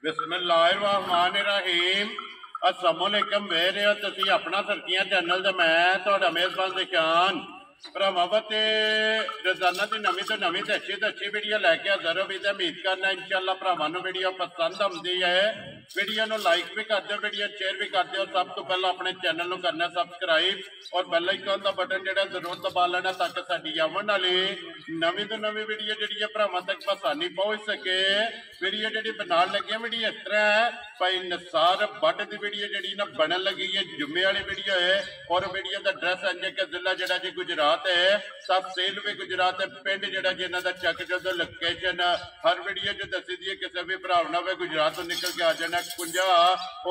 बिस्मिल्लाहिर्रहमानिर्रहीम। अस्सलामुअलैकुम। मेरे हो तुसी अपना सरकियां चैनल ते मैं तुहाडा मेज़बान दिशान भरावां ते रोजाना की नवीं तो नवीं ते अच्छी वीडियो लैके हाज़र हो भी ते उम्मीद करना इंशाअल्लाह भरावां नूं वीडियो पसंद आउंदी है। वीडियो नूं लाइक भी कर दिओ, वीडियो शेयर भी कर दिओ। सब तो पहला अपने चैनल नूं करना सबसक्राइब और बेल आइकन दा बटन जिहड़ा जरूर दबा लेना ताकि साडी आवन वाली नवीं तो नवीं वीडियो जिहड़ी है भरावां तक आसानी पहुंच सके। वीडियो जिहड़ी बनाउण लगे वीडियो इस तरह है भाई निसार बट की वीडियो जिहड़ी ना बनन लगी है, जुम्मे वाली वीडियो है और वीडियो का एड्रैस है कि जिला जिहड़ा जी गुजरात है, तहसील भी गुजरात है, पिंड जिहड़ा जी इन्हां दा चक जो लोकेशन हर वीडियो च दसी दी है। किसी भी भरा ना होवे गुजरात तो निकल के आ जाना कुंजा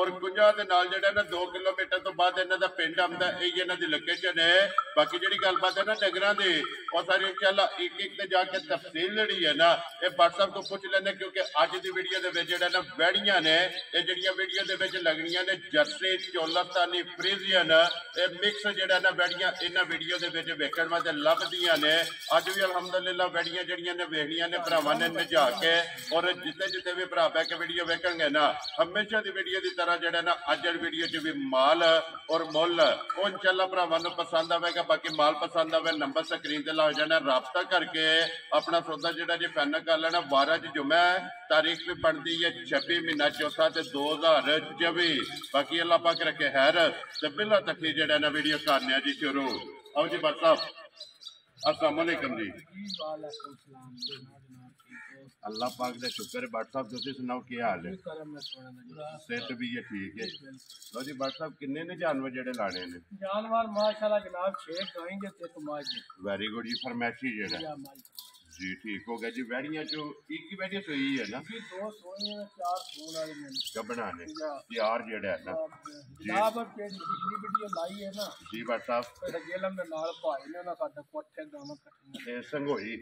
और कुंजा दे नाल जिहड़ा ना 2 किलोमीटर तो बाद इन्हां दा पिंड आंदा है, इन्हां दी लोकेशन है। बाकी जिहड़ी गलबात है ना डंगरां दी और सारी इंशाअल्लाह एक एक ते जाके तफसील जिहड़ी है ना ये व्हाट्सएप तो पुछ लेने क्योंकि अज दी वीडियो दे विच जिहड़ा ना वैड़ियां ने ये जिहड़ियां वीडियो दे विच लगणियां ने जर्सी चोलस्तानी फ्रीजियन ये मिक्स जिहड़ा ना वैड़ियां इन्हां वीडियो दे विच वेखण वास्ते लभदियां ने। अज भी अलहमदुलिल्लाह वैड़ियां जिहड़ियां ने वेखणियां ने भरावां ने नजा के और जिते जिते भी भरा बैठ के वीडियो वेखणगे ना हमेशा दी वीडियो की तरह जिहड़ा ना अज वाली वीडियो च भी माल और मुल वो इंशाअल्लाह भरावां नूं पसंद आवेगा। बाकी माल पसंद आवे नंबर स्क्रीन ते ला जाना, राबता करके अपना सौदा जिहड़ा जी फाइनल कर लेना। 12 जुम्मा तारीख भी बनती है 26 महीना चौथा ते 2024। बाकी अल्लाह पाक रखे खैर ते बिला तक जिहड़ा ना वीडियो करने जी शुरू। आओ जी बस साहब अस्सलाम वालेकुम जी। अल्लाह पाक का शुक्र है। भट्ट साहब तुसीं सुनाओ की हाल है? सेहत भी है ठीक है। लो जी भट्ट साहब किन्ने ने जानवर जेडे लाने ने? जानवर माशाल्लाह जनाब 6 गायें ते 1 मझ। वेरी गुड जी। फरमैशी जेड़ा जी ठीक हो गया जी। वैड़ियां चो एक ही वैड़ी सोई है ना जी? 2 सोई 4 सून वाली ने कबना ने यार जेड़ा है ना जनाब पिछली वीडियो लाई है ना जी भट्ट साहब गेलम दे नाल भाई ने ना साडे कोठे गावां कट्टियां संगोई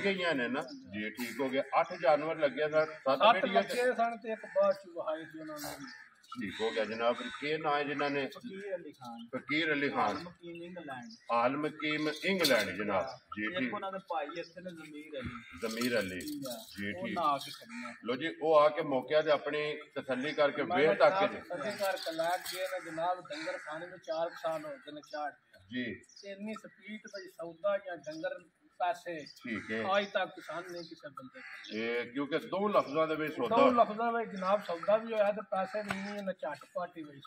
गईयां ने ना जी ठीक हो गया। 8 जानवर लगे सर 7 8 बच्चे सन ते एक बार चुहाई थी उन्होंने ठीक हो गया जनाब। के ना है जिन्होंने? फकीर अली खान आल मकीम इंग्लैंड जनाब जी ठीक। जमीर अली जी ठीक। लो जी वो आके मौके ते अपनी तसल्ली करके वेह तक जनाब डंगर खाने में 4 साल हो गए चार जी इतनी स्पीड भाई सौदा या डंगर पैसे ठीक है आज तक किसान नहीं किसी बंदे क्योंकि 2 लफ्ज़ों दे विच सौदा 2 लफ्ज़ों में जनाब सौदा भी होया ते पैसे भी नहीं ना झट पाटी वही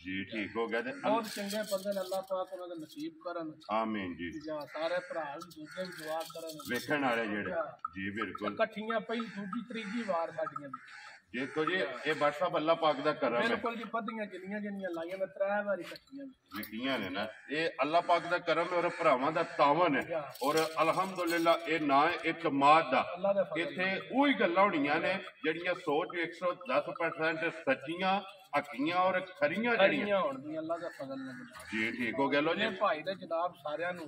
जी ठीक हो गया। बहुत चंगे बंदे ने अल्लाह पाक उन्हें नसीब करन आमीन जी। सारे भरा भी दूसरे भी दुआ करन वेखण वाले जेड़े जी बिल्कुल इकट्ठियां पहली दूसरी तीसरी वार साडियां देखो जी ये भट्ट साहब अल्लाह पाक दा करम है। बिल्कुल जी पदियां जिन्नियां जिन्नियां लाइयां मैं 3 बारी इकट्ठियां लिखियां ने ना ये अल्लाह पाक दा करम है और भरावां दा तावन है और अल्हम्दुलिल्लाह ये ना इतमाद दा इत्थे ओही गल्लां होणियां ने जेड़ियां सोच 110% सच्चियां हकीयां और खरियां जड़ियां होणगियां अल्लाह दा फजल ने जी ठीक हो गया। लो जी भाई दे जनाब सारियां नु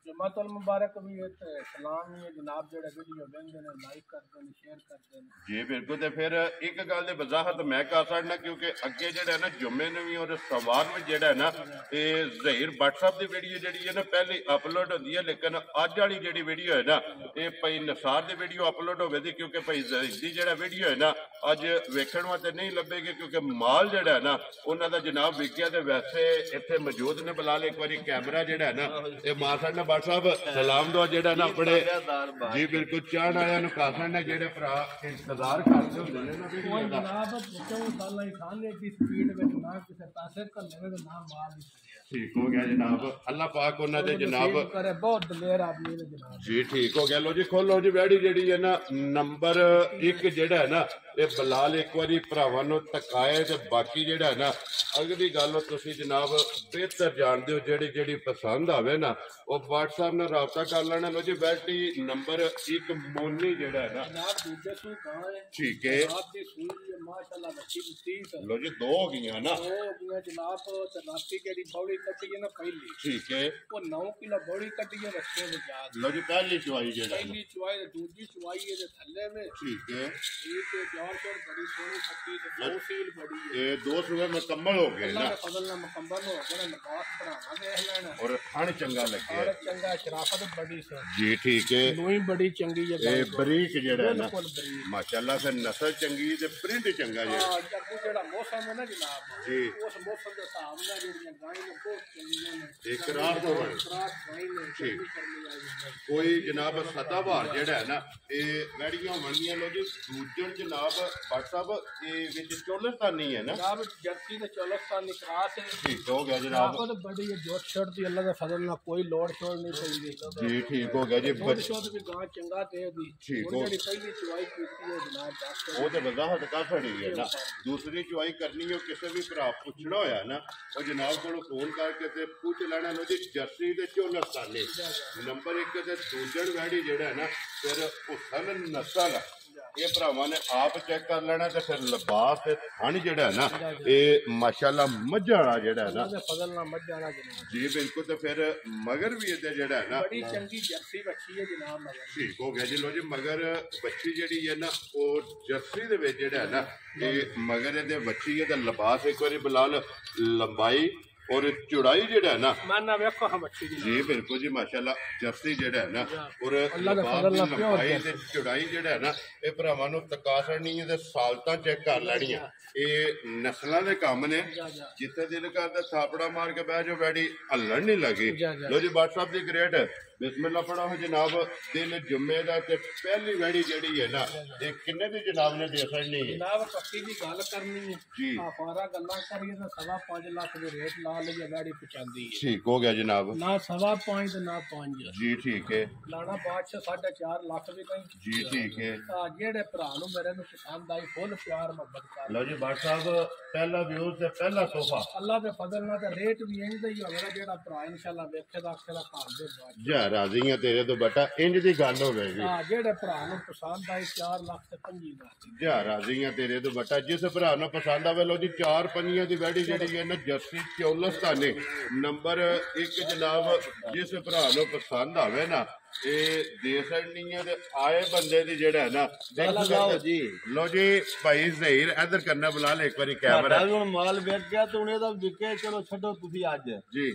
जुम्मतुल मुबारक भी सलाम ही जनाब जेड़ा वीडियो वेंदे ने लाइक करदे ने शेयर करदे ने जी बिल्कुल। ते फिर एक गल दी वजाहत मैं कर सकना क्योंकि अगे जेड़ा ना जुम्मे ने भी और सवार में जेड़ा ना ये ज़हीर भट्ट साहब दी वीडियो जेड़ी है ना पहले अपलोड होंदी है लेकिन अज वाली जेड़ी वीडियो है ना ये भाई निसार दी वीडियो अपलोड होवे दी क्योंकि भाई ज़हीर दी जेड़ा वीडियो है ना अज वेखण वास्ते नहीं लभेगी क्योंकि माल जेड़ा है ना उन्हां दा जनाब विकिया ते वैसे इत्थे मौजूद ने। बिलाल एक बारी कैमरा जेड़ा है ना ये मार सकना भट्ट साहब सलाम दो जेड़ा ना अपने जी बिल्कुल चाहण आया नु कासन ने जेड़े भरा इंतजार करदे हुंदे ने ना वीडियो दा जनाब 2 साल ही खाने की स्पीड में ना किसे पैसे कल्ले में ना मार ठीक हो गया जनाब। अल्लाह पाक उन्हां दे जनाब करे बहुत दलेर आदमी ने जनाब जी ठीक हो गया। लो जी खोलो जी वैड़ी जेड़ी है ना नंबर 1 जेड़ा है ना ये बिलाल एक बारी भरावां नूं तकाए ते बाकी जेड़ा है ना अगली गल तुसीं जनाब बेहतर जानदे हो जेड़ी जेड़ी पसंद आवे ना वो व्हाट्सएप नाल राबता कर लेना। लो जी वैड़ी नंबर 1 मोनी जेड़ा है ना जनाब दूजे सू गां है ठीक है आपदी सूई माशाअल्लाह बच्ची दी लो जी दो हो गई ना जनाब ते राती जेडी बौड़ी कटी है ना पहली ठीक है वो 9 किलो बौड़ी कटी है बच्चे में जाग लो जी पहली चुवाई जेड़ा पहली चुवाई दूसरी चुवाई है थल्ले में ठीक है एक जोर जोर बड़ी सोनी पट्टी से दो सील बड़ी है ये 2 सुबह मुकम्मल हो गए ना फजल ना मुकम्मल हो गए लिबास बनाना देख लेना और खान चंगा लगे और चंगा शराफत बड़ी से जी ठीक है लोई बड़ी चंगी है ये बरीक जेड़ा है ना बिल्कुल बरीक माशाल्लाह से नस्ल चंगी ते प्रिंट चंगा जे हां जब जेड़ा मौसम है ना जनाब जी उस मौसम के हिसाब नाल जेड़ियां गाय ने बहुत चंगियां ने एक रात हो गई रात गाय ने ठीक करनी आई कोई जनाब सदाबहार जेड़ा है ना ये वैड़ियां बननियां लो जी दूजन जनाब व्हाट्सएप ये विच चोलस्तानी है ना जनाब जर्सी ते चोलस्तानी क्रॉस है ठीक हो गया जनाब तो बड़ी है जोत शर्ट दी अल्लाह के फजल ना कोई लोड छोड़ नहीं पई जी ठीक हो गया जी शोध भी गां चंगा दे दी ठीक हो जेड़ी पहली चुवाई कीती है जनाब डॉक्टर वो तो वजाहत का खड़ी है ना दूसरी चुवाई करनी हो किसी भी भरा पुछना होया ना वो जनाब को फोन करके ते पूछ लेना लो जी जर्सी ते चोलस्तानी नंबर 1 ते दूजन वैड़ी जेड़ा है ना फिर हुसन नस्ल ये भरावां ने आप चेक कर लेना ते फिर लिबास ते थन जेड़ा है ना ये माशाल्लाह मज्झां वाला जेड़ा है ना फजल ना मज्झां वाला जनाब जी बिल्कुल ते फिर मगर भी इहदे जेड़ा है ना बड़ी चंगी जर्सी बच्ची है जनाब मगर ठीक हो गया जी लो जी मगर बच्ची जेड़ी है ना वो जर्सी दे विच जेड़ा है ना ये मगर इहदे बच्ची है ते लिबास एक बारी बिलाल लंबाई और चौड़ाई जेड़ा है ना माना वेखो हम बच्ची जी बिल्कुल जी माशाल्लाह जर्सी जेड़ा है ना और अल्लाह दे फजल नाल प्योर लंबाई ते चौड़ाई जेड़ा है ना ये भरावां नूं तकासरनी ते सालतां चेक कर लैणियां ये नस्लां दे काम ने जिथे दिल करदा थापड़ा मार के बह जाओ वैड़ी हल्लण नहीं लगी लो जी व्हाट्सएप दी ग्रेट बिस्मिल्लाह पढ़ो जनाब दिन जुम्मे दा ते पहली वैड़ी जेड़ी है ना ये किन्ने दी जनाब ने दे छड़नी है जनाब पक्की दी गल करनी है जी आफारा गल्लां करिए तो 5.5 लाख दे रेट ला लईए वैड़ी पचांदी है ठीक हो गया जनाब ना 5.5 ते ना 5 जी ठीक है लाना बादशाह 4.5 लाख भी कहीं जी ठीक है जेड़े भरा नूं मेरे नूं पसंद आई फुल प्यार मोहब्बत कर लो जी भाई साहब पहला व्यू ते पहला सोफा अल्लाह दे फजल नाल ते रेट भी इंज दा ही होवेगा जेड़ा भरा इंशाल्लाह वेखे दा अखे दा घर दे बाहर जा राजी है तेरे तो बेटा इंज दी गल होवेगी हां जेड़े भरा नूं पसंद आई 4 लाख ते 25,000 जा राजी है तेरे तो बेटा जिस भरा नूं पसंद आवे लो जी 4 पंजियां दी वैड़ी जेड़ी है ना जर्सी चौलस्तानी नंबर 1 जनाब जिस भरा नूं पसंद आवे ना ये दे सकनी है ते आए बंदे दी जेड़ा है ना जी लो जी भाई ज़हीर इधर करना बुलाल एक बारी कैमरा माल वेच गया तो उन्हें दा विके चलो छड्डो तुसी अज जी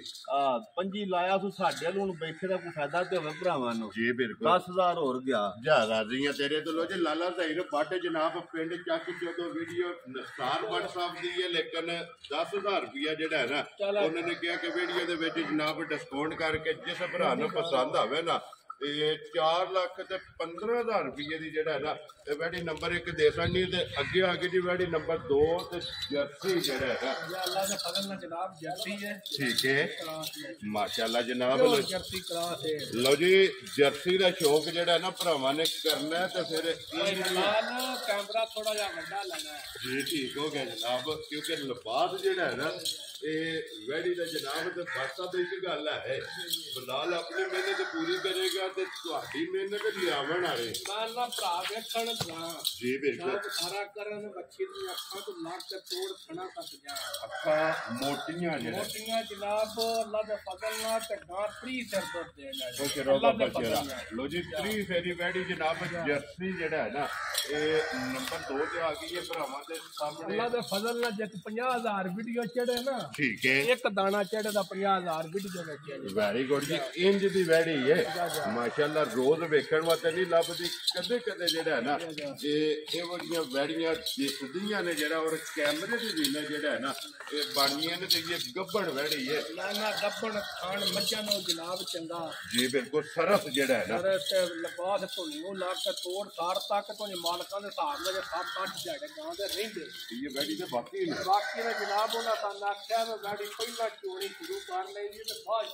पंजी लाया तू साडे लून बैठे दा कोई फायदा ते होवे भरावां नु जी बिल्कुल 10,000 और गया जा राजी है तेरे तो लो जी लाला ज़हीर बट जनाब पिंड चक चोदो वीडियो स्टार बट साहब दी है लेकिन 10,000 रुपया जेड़ा है ना उन्होंने कहा कि वीडियो दे विच जनाब डिस्काउंट करके जिस भरा नूं पसंद आवे ना 4 लाख ते 15,000 रुपये की जेड़ा है ना वैडी नंबर 1 दे सकनी ते अगे आगे जी वैडी नंबर 2 ते जर्सी जेड़ा है अल्लाह दे फजल नाल जनाब जर्सी है ठीक है माशाल्लाह जनाब जर्सी क्रॉस है लो जी जर्सी दा शौक जेड़ा है ना भरावां ने करना है ते फिर कैमरा थोड़ा जा वड्डा लगा है जी ठीक हो गया जनाब क्योंकि लिबास जेड़ा है ना वैड़ी का जनाब तो बासा तो एक गल है बिलाल अपनी मेहनत पूरी करेगा तो तुहाडी मेहनत लियावन वाले ना भरा वेखण ना जी बिल्कुल सारा करन बच्ची दी अखां तो लाग के तोड़ खड़ा तक जा अखा मोटियां मोटियां जनाब अल्लाह दे फजल नाल ते गां 30 सिर पर देना कुछ रोगा बचेरा लो जी 30 फेरी वैड़ी जनाब जर्सी जेड़ा है ना नंबर 2 ते आ गई है भरावां दे सामने अल्लाह दे फजल नाल जत 50,000 वीडियो चढ़े ना ठीक है एक दाना चढ़े दा 50,000 वीडियो वेचे वेरी गुड जी इंज दी वैड़ी है माशाल्लाह रोज वेखण वास्ते नहीं लभदी कदे कदे जेड़ा है ना ये वड़ियां वैड़ियां दिसदियां ने जेड़ा और कैमरे दी वील जेड़ा है ना ये बनदियां ने ते ये गब्बड़ वैड़ी है ना गब्बड़ खान मज्जां नो जनाब चंगा जी बिल्कुल सरस जेड़ा है ना सरस लिबास धुनियों ला के तोड़ साड़ तक तो मालकां दे हिसाब नाल 7-8 जड़े गां दे रहिंदे ये वैड़ी ते बाकी ने जनाब उन्हां दा आख्या गाड़ी पहला चोरी शुरू कर लेंगे तो बाद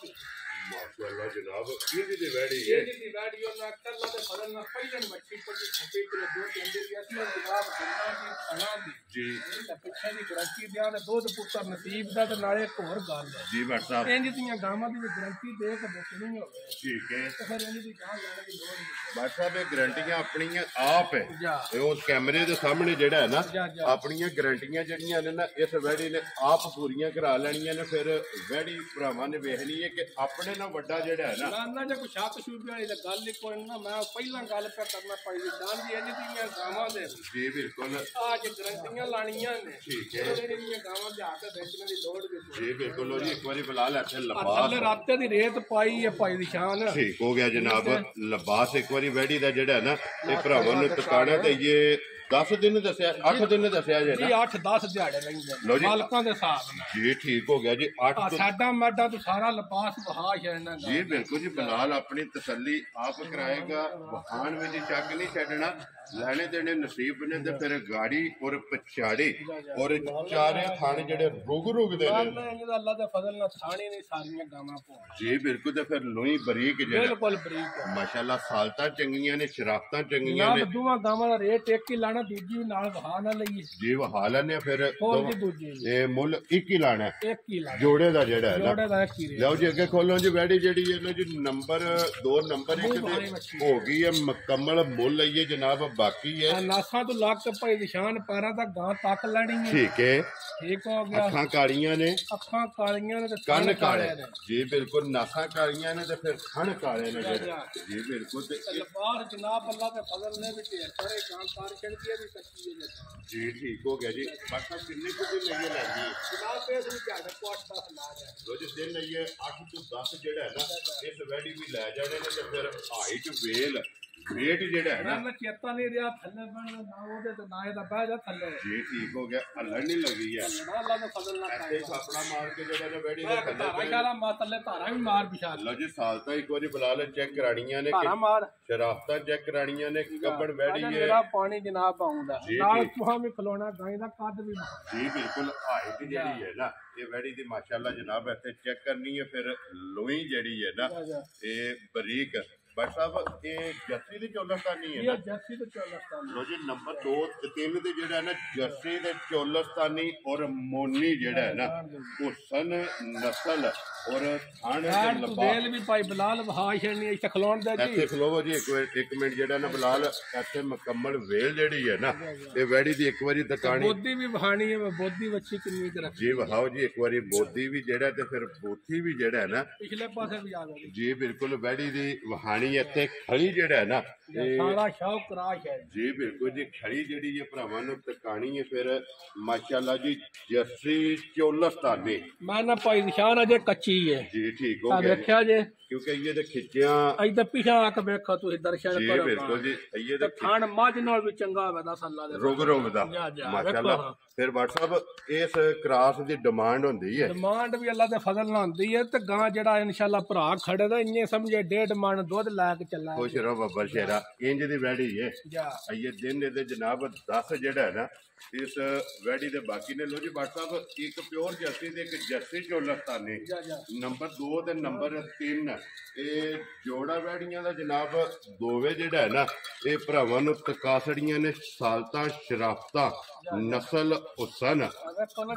ਮਾਸ਼ਾਅੱਲਾ ਜਨਾਬ ਇਹ ਦੀ ਵੈੜੀ ਹੈ ਇਹ ਦੀ ਵੈੜੀ ਉਹਨਾਂ ਅੱਲਾ ਦੇ ਫਜ਼ਲ ਨਾਲ ਪਹਿਲਾਂ ਮੱਛੀ ਪੱਕੀ ਛੱਪੀ ਕਿਲੋ ਦੁੱਧ ਦਿੰਦੀ ਸੀ ਅਸਲ ਜਨਾਬ ਦੁਨੀਆ ਦੀ ਖਾਣਾ ਦੀ ਜੀ ਇਹ ਪਿੱਛੇ ਦੀ ਗਰੰਟੀ ਦਿਆਂ ਤੇ ਦੁੱਧ ਪੁੱਤਰ ਨਸੀਬ ਦਾ ਤੇ ਨਾਲੇ ਇੱਕ ਹੋਰ ਗੱਲ ਹੈ ਜੀ ਭੱਟ ਸਾਹਿਬ ਇੰਜ ਦੀਆਂ ਗਾਵਾਂ ਦੀ ਗਰੰਟੀ ਦੇ ਕੇ ਬਚਣੀ ਹੋਵੇ ਠੀਕ ਹੈ ਤੇ ਫਿਰ ਇੰਜ ਦੀ ਗਾਂ ਲੈਣ ਦੀ ਲੋੜ ਨਹੀਂ ਭੱਟ ਸਾਹਿਬ ਇਹ ਗਰੰਟੀਆਂ ਆਪਣੀਆਂ ਆਪ ਹੈ ਜਾ ਇਹ ਉਸ ਕੈਮਰੇ ਦੇ ਸਾਹਮਣੇ ਜਿਹੜਾ ਹੈ ਨਾ ਜਾ ਜਾ ਆਪਣੀਆਂ ਗਰੰਟੀਆਂ ਜਿਹੜੀਆਂ ਨੇ ਨਾ ਇਸ ਵੈੜੀ ਨੇ ਆਪ ਪੂਰੀਆਂ ਕਰਾ ਲੈਣੀਆਂ ਨੇ ਫਿਰ ਵੈੜੀ ਭਰਾਵਾਂ ਨੇ ਵੇਖਣੀ ਹੈ ਕਿ ਆਪਣੇ ਨਾਲ ਵੱਡਾ ਜਿਹੜਾ ਹੈ ਨਾ ਨਾ ਜੇ ਕੋਈ ਸ਼ੱਕ ਸ਼ੂਬੇ ਵਾਲੀ ਤਾਂ ਗੱਲ ਹੀ ਕੋਈ ਨਾ ਮੈਂ ਪਹਿਲਾਂ ਗੱਲ ਪਿਆ ਕਰਨਾ ਪਾਈ ਜਾਨ ਜੀ ਇੰਜ ਦੀਆਂ ਗਾਵਾਂ ਦੇ ਜੀ ਬਿਲਕੁਲ ਅੱਜ ਗਰੰਟੀਆਂ ਲਾਣੀਆਂ ਨੇ ਠੀਕ ਹੈ ਜਿਹੜੀਆਂ ਗਾਵਾਂ ਲਿਆ ਕੇ ਵੇਚਣ ਦੀ ਲੋੜ ਵੀ ਕੋਈ ਜੀ ਬਿਲਕੁਲ ਲੋ ਜੀ ਇੱਕ ਵਾਰੀ ਬਲਾਲ ਇੱਥੇ ਥੱਲੇ ਲਬਾਸ ਰਾਤੇ ਦੀ ਰੇਤ ਪਾਈ ਹੈ ਭਾਈ ਦੀ ਸ਼ਾਨ ਠੀਕ ਹੋ ਗਿਆ ਜਨਾਬ ਲਬਾਸ ਇੱਕ ਵਾਰੀ ਵੈੜੀ ਦਾ ਜਿਹੜਾ ਹੈ ਨਾ ਇਹ ਭਰਾਵਾਂ ਨੂੰ ਟਿਕਾਣਾ ਤੇ ਇਹ 10 ਦਿਨ ਦੱਸਿਆ 8 ਦਿਨ ਦੱਸਿਆ ਜੇ ਜੀ ਨਾ 8-10 ਦਿਹਾੜੇ ਲੈਂਦੇ ਲਓ ਜੀ। ਮਾਲਕਾਂ ਦੇ ਹਿਸਾਬ ਨਾਲ ਜੀ ਠੀਕ ਹੋ ਗਿਆ ਜੀ 8 ਤੋਂ ਸਾਡਾ ਮਾਡਾ ਤੋਂ ਸਾਰਾ ਲਿਬਾਸ ਵਹਾ ਛੱਡਣਾ ਜੀ ਬਿਲਕੁਲ ਜੀ ਬਲਾਲ ਆਪਣੀ ਤਸੱਲੀ ਆਪ ਕਰਾਏਗਾ ਵਹਾਨ ਵਿੱਚ ਸ਼ੱਕ ਨਹੀਂ ਛੱਡਣਾ ਲੈਣੇ ਦੇਣੇ ਨਸੀਬ ਨੇ ਤੇ ਫਿਰ ਗਾੜੀ ਔਰ ਪਛਾੜੀ ਔਰ ਚਾਰੇ ਥਾਣੇ ਜਿਹੜੇ ਰੁਗ ਦੇ ਨੇ ਅੱਲਾ ਦੇ ਫਜ਼ਲ ਨਾਲ ਥਾਣੇ ਨੇ ਸਾਰੀਆਂ ਗਾਵਾਂ ਪੋ ਜੀ ਬਿਲਕੁਲ ਤੇ ਫਿਰ ਲੋਈ ਬਰੀਕ ਜਿਹੜਾ ਬਿਲਕੁਲ ਬਰੀਕ ਮਾਸ਼ਾਅੱਲਾ ਸਾਲਤਾਂ ਚੰਗੀਆਂ ਨੇ ਸ਼ਰਾਫਤਾਂ ਚੰਗੀਆਂ ਨੇ ਦੋਵਾਂ ਗਾਵਾਂ ਦਾ ਰੇਟ ਇੱਕ ਹੀ ਲਾਣਾ ਦੂਜੀ ਨਾਲ ਵਹਾ ਨਾ ਲਈਏ ਜੀ ਵਹਾ ਲੈਣੇ ਫਿਰ ਹੋਰ ਜੀ ਦੂਜੀ ਇਹ ਮੁੱਲ ਇੱਕ ਹੀ ਲਾਣਾ ਹੈ, ਇੱਕ ਹੀ ਲਾਣਾ ਜੋੜੇ ਦਾ ਜਿਹੜਾ ਹੈ ਨਾ ਜੋੜੇ ਦਾ ਇੱਕ ਹੀ ਰੇਟ ਲਓ ਜੀ ਅੱਗੇ ਖੋਲੋ ਜੀ ਵੈੜੀ ਜਿਹੜੀ ਹੈ ਨਾ ਜੀ ਨੰਬਰ 2 ਨੰਬਰ 1 ਤੇ ਹੋ ਗਈ ਹੈ ਮੁਕੰਮਲ ਮੁੱਲ ਲਈਏ ਜਨਾਬ ਬਾਕੀ ਹੈ ਨਾਸਾਂ ਤੋਂ ਲੱਗ ਕੇ ਭਾਈ ਨਿਸ਼ਾਨ ਪੈਰਾਂ ਦਾ ਗਾਂ ਤੱਕ ਲੈਣੀ ਹੈ ਠੀਕ ਹੈ ਠੀਕ ਹੋ ਗਿਆ ਅੱਖਾਂ ਕਾਲੀਆਂ ਨੇ ਅੱਖਾਂ ਕਾਲੀਆਂ ਨੇ ਤੇ ਕੰਨ ਕਾਲੇ ਜੀ ਬਿਲਕੁਲ ਨਾਸਾਂ ਕਾਲੀਆਂ ਨੇ ਤੇ ਫਿਰ ਥਣ ਕਾਲੇ ਨੇ ਜਿਹੜੇ। ਜੀ ਬਿਲਕੁਲ ਤੇ ਲਬਾਸ ਜਨਾਬ ਅੱਲਾ ਦੇ ਫਜ਼ਲ ਨੇ ਵੀ ਢੇਰ ਸਾਰੇ ਗਾਂ ਤਾਰ ਚੜਦੀ ਵੀ ਕੱਚੀ ਹੈ ਜੀ ਠੀਕ ਹੋ ਗਿਆ ਜੀ ਬਾਕੀ ਕਿੰਨੇ ਕੁ ਦਿਨ ਲਈਏ ਲੈਣੀ ਜਨਾਬ ਇਸ ਨੂੰ ਝਾੜ ਕੋਟ ਦਾ ਲਾਜ ਹੈ ਰੋਜ਼ ਦਿਨ ਲਈਏ 8 ਤੋਂ 10 ਜਿਹੜਾ ਹੈ ਨਾ ਇਸ ਵੈੜੀ ਵੀ ਲੈ ਜਾਣੇ ਨੇ ਤੇ ਫਿਰ ਹਾਈਟ ਵੇਲ ਵੇਟ ਜਿਹੜਾ ਹੈ ਨਾ ਮੈਂ ਚੇਤਾ ਨਹੀਂ ਰਿਹਾ ਥੱਲੇ ਬਣ ਨਾ ਉਹਦੇ ਤੇ ਨਾ ਇਹਦਾ ਬਹਿ ਜਾ ਥੱਲੇ ਜੀ ਠੀਕ ਹੋ ਗਿਆ ਹੱਲਣ ਨਹੀਂ ਲੱਗੀ ਹੈ ਅੱਲਾ ਦੇ ਫਜ਼ਲ ਨਾਲ ਇੱਥੇ ਥਾਪੜਾ ਮਾਰ ਕੇ ਜਿਹੜਾ ਨਾ ਵੈੜੀ ਦੇ ਥੱਲੇ ਧਾਰਾ ਇਸ਼ਾਰਾ ਮਾ ਥੱਲੇ ਧਾਰਾ ਵੀ ਮਾਰ ਪਿਛਾ ਲਓ ਜੀ ਸਾਲਤਾਂ ਇੱਕ ਵਾਰੀ ਬੁਲਾ ਲੈ ਚੈੱਕ ਕਰਾਣੀਆਂ ਨੇ ਧਾਰਾ ਮਾਰ ਸ਼ਰਾਫਤਾਂ ਚੈੱਕ ਕਰਾਣੀਆਂ ਨੇ ਗੱਬੜ ਵੈੜੀ ਹੈ ਮੇਰਾ ਪਾਣੀ ਜਨਾਬ ਆਉਂਦਾ ਨਾਲ ਤੁਹਾਂ ਵੀ ਖਲੋਣਾ ਗਾਂ ਦਾ ਕੱਦ ਵੀ ਜੀ ਬਿਲਕੁਲ ਹਾਈਟ ਜਿਹੜੀ ਹੈ ਨਾ ਇਹ ਵੈੜੀ ਦੀ ਮਾਸ਼ਾਅੱਲਾ ਜਨਾਬ ਇੱਥੇ ਚੈੱਕ ਕਰਨੀ ਹੈ ਫਿਰ ਲੋਈ ਜਿਹੜੀ ਹੈ ਨਾ ਇਹ ਬਰੀਕ ਬਟ ਸਾਹਿਬ ਇਹ ਜੱਸੀ ਦੀ ਚੋਲਸਤਾਨੀ ਹੈ ਨਾ ਇਹ ਜੱਸੀ ਤੇ ਚੋਲਸਤਾਨੀ ਲੋ ਜੀ ਨੰਬਰ 2 ਤੇ 3 ਤੇ ਜਿਹੜਾ ਹੈ ਨਾ ਜੱਸੀ ਤੇ ਚੋਲਸਤਾਨੀ ਔਰ ਮੋਨੀ ਜਿਹੜਾ ਹੈ ਨਾ ਹੁਸਨ ਨਸਲ ਔਰ ਥਾਣ ਦੇ ਲਬਾਲ ਵੀ ਭਾਈ ਬਲਾਲ ਵਹਾ ਛੜਨੀ ਇੱਥੇ ਖਲੋਣ ਦਾ ਜੀ ਇੱਥੇ ਖਲੋਵੋ ਜੀ ਇੱਕ ਮਿੰਟ ਜਿਹੜਾ ਨਾ ਬਲਾਲ ਇੱਥੇ ਮੁਕੰਮਲ ਵੇਲ ਜਿਹੜੀ ਹੈ ਨਾ ਇਹ ਵੈੜੀ ਦੀ ਇੱਕ ਵਾਰੀ ਦੁਕਾਨੀ ਬੋਦੀ ਵੀ ਵਹਾਣੀ ਹੈ ਬੋਦੀ ਵੱਛੀ ਕਿੰਨੀ ਕੁ ਰੱਖੀ ਜੀ ਵਹਾਓ ਜੀ ਇੱਕ ਵਾਰੀ ਬੋਦੀ ਵੀ ਜਿਹੜਾ ਤੇ ਫਿਰ ਬੋਥੀ ਵੀ ਜਿਹੜਾ ਹੈ ਨਾ ਪਿਛਲੇ ਪਾਸੇ ਵੀ ਆ ਗਈ ਜੀ ਬਿਲਕੁਲ ਵੈੜੀ ਦੀ ਵਹਾਣੀ ਇੱਥੇ ਖੜੀ ਜਿਹੜਾ ਹੈ ਨਾ ਸਾਰਾ ਸ਼ੌਕ ਰਾਸ਼ ਹੈ ਜੀ ਬਿਲਕੁਲ ਜੀ ਖੜੀ ਜਿਹੜੀ ਇਹ ਭਰਾਵਾਂ ਨੂੰ ਟਿਕਾਣੀ ਹੈ ਫਿਰ ਮਾਸ਼ਾਅੱਲਾ ਜੀ ਜੱਸੀ ਚੋਲਸਤਾਨੀ ਮੈਂ ਨਾ ਭਾਈ ਨਿਸ਼ਾਨ ਅਜੇ ਕੱਚੀ ਹੈ ਜੀ ਠੀਕ ਹੋ ਗਿਆ ਦੇਖਿਆ ਜੇ ਕਿਉਂਕਿ ਇਹ ਤੇ ਖਿੱਚਿਆ ਇੱਧਰ ਪਿਛਾ ਆ ਕੇ ਵੇਖੋ ਤੁਸੀਂ ਦਰਸ਼ਨ ਜੀ ਕਰੋ ਬਿਲਕੁਲ ਜੀ ਇਹ ਤੇ ਖਾਣ ਮੱਝ ਨਾਲ ਵੀ ਚੰਗਾ ਹੋਵੇ ਦੱਸ ਅੱਲਾ ਦੇ ਰੁਗ ਦਾ ਮਾਸ਼ਾਅੱਲਾ ਫਿਰ WhatsApp ਇਸ ਕ੍ਰਾਸ ਦੀ ਡਿਮਾਂਡ ਹੁੰਦੀ ਹੈ ਡਿਮਾਂਡ ਵੀ ਅੱਲਾ ਦੇ ਫਜ਼ਲ ਨਾਲ ਹੁੰਦੀ ਹੈ ਤੇ ਗਾਂ ਜਿਹੜਾ ਇਨਸ਼ਾਅੱਲਾ ਭਰਾ ਖੜੇ ਦਾ ਇੰਨੇ ਸਮਝੇ 1.5 ਮਣ ਦੁੱਧ ਲੈ ਕੇ ਚੱਲਾ ਖੁਸ਼ ਰਹੋ ਬੱਬਰ ਸ਼ੇਰਾ ਇੰਜ ਦੀ ਵੈੜੀ ਹੈ ਜਾ ਇਹ ਦਿਨ ਇਹਦੇ ਜਨਾਬ 10 ਜਿਹੜਾ ਹੈ ਨਾ ਇਸ ਵੈੜੀ ਦੇ ਬਾਕੀ ਨੇ ਲੋ ਜੀ WhatsApp ਇੱਕ ਪਿਓਰ ਜੱਸੀ ਤੇ ਇੱਕ ਜੱਸੀ ਚੋਲਸਤਾਨੀ ਨੰਬਰ 2 ਤੇ ਨੰਬਰ 3 ਇਹ ਜੋੜਾ ਵੈੜੀਆਂ ਦਾ ਜਨਾਬ ਦੋਵੇਂ ਜਿਹੜਾ ਹੈ ਨਾ ਇਹ ਭਰਾਵਾਂ ਨੂੰ ਤਕਾਸੜੀਆਂ ਨੇ ਸਾਲਤਾਂ ਸ਼ਰਾਫਤਾਂ ਨਸਲ ਹੁਸਨ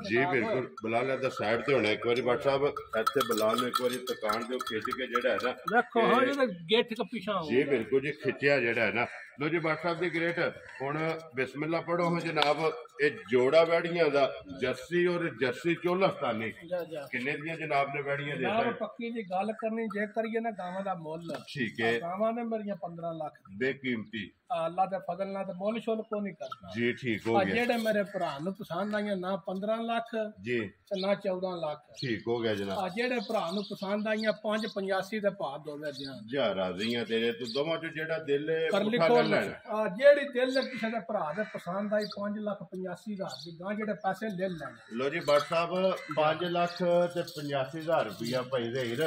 ਜੀ ਬਿਲਕੁਲ ਬਲਾਲ ਦਾ ਸਾਈਡ ਤੇ ਹੋਣਾ ਇੱਕ ਵਾਰੀ WhatsApp ਇੱਥੇ ਬਲਾਲ ਨੂੰ ਇੱਕ ਵਾਰੀ ਦੁਕਾਨ ਦੇ ਖਿੱਚ ਕੇ ਜਿਹੜਾ ਹੈ ਨਾ ਦੇਖੋ ਹਾਂ ਇਹਦਾ ਗੇਟ ਕ ਪਿਛਾ ਜੀ ਬਿਲਕੁਲ ਜੀ ਖਿੱਚਿਆ ਜਿਹੜਾ ਹੈ ਨਾ ਲੋ ਜੀ WhatsApp ਦੀ ਗ੍ਰੇਟ ਹੁਣ ਬਿਸਮਿਲ੍ਲਾ ਪੜੋ ਹੋ ਜਨਾਬ ਇਹ ਜੋੜਾ ਵੈੜੀਆਂ ਦਾ ਜੱਸੀ ਔਰ ਜੱਸੀ ਚੋਲਸਤਾਨੀ ਕਿੰਨੇ ਦੀਆਂ ਜਨਾਬ ਨੇ ਵੈੜੀਆਂ ਦੇ ਦਿੱਤਾ ਪੱਕੀ ਦੀ ਗੱਲ ਕਰਨੀ ਜੇ ਕਰੀਏ ਨਾ ਗਾਵਾਂ ਦਾ ਮੁੱਲ ਠੀਕ ਹੈ ਗਾਵਾਂ ਨੇ ਮੇਰੀਆਂ 15 ਲੱਖ ਬੇਕੀਮਤੀ ਅੱਲਾ ਦੇ ਫਜ਼ਲ ਨਾਲ ਤੇ ਮੁੱਲ ਸ਼ੁੱਲ ਕੋ ਨਹੀਂ ਕਰਦਾ ਜੀ ਠੀਕ ਹੋ ਗਿਆ ਜਿਹੜੇ ਮੇਰੇ ਭਰਾ ਨੂੰ ਪਸੰਦ ਆਈਆਂ ਨਾ 15 ਲੱਖ ਜੀ ਤੇ ਨਾ 14 ਲੱਖ ਠੀਕ ਹੋ ਗਿਆ ਜਨਾਬ ਜਿਹੜੇ ਭਰਾ ਨੂੰ ਪਸੰਦ ਆਈਆਂ 585 ਦੇ ਭਾਅ ਦੋਵੇਂ ਦਿਆਂ ਜਾ ਰਾਜ਼ੀਆਂ ਤੇਰੇ ਤੂੰ ਦੋਵਾਂ ਚ ਜਿਹੜਾ ਦਿਲ ਹੈ ਜਿਹੜੀ ਦਿਲ ਕਿਸੇ ਦੇ ਭਰਾ ਦੇ ਪਸੰਦ ਆਈ 5,85,000 ਦੀ ਗਾਂ ਜਿਹੜੇ ਪੈਸੇ ਲੈ ਲੈਣੇ ਲੋ ਜੀ ਬੱਟ ਸਾਹਿਬ 5 ਲੱਖ ਤੇ 85,000 ਰੁਪਇਆ ਭਾਈ ਜ਼ਹੀਰ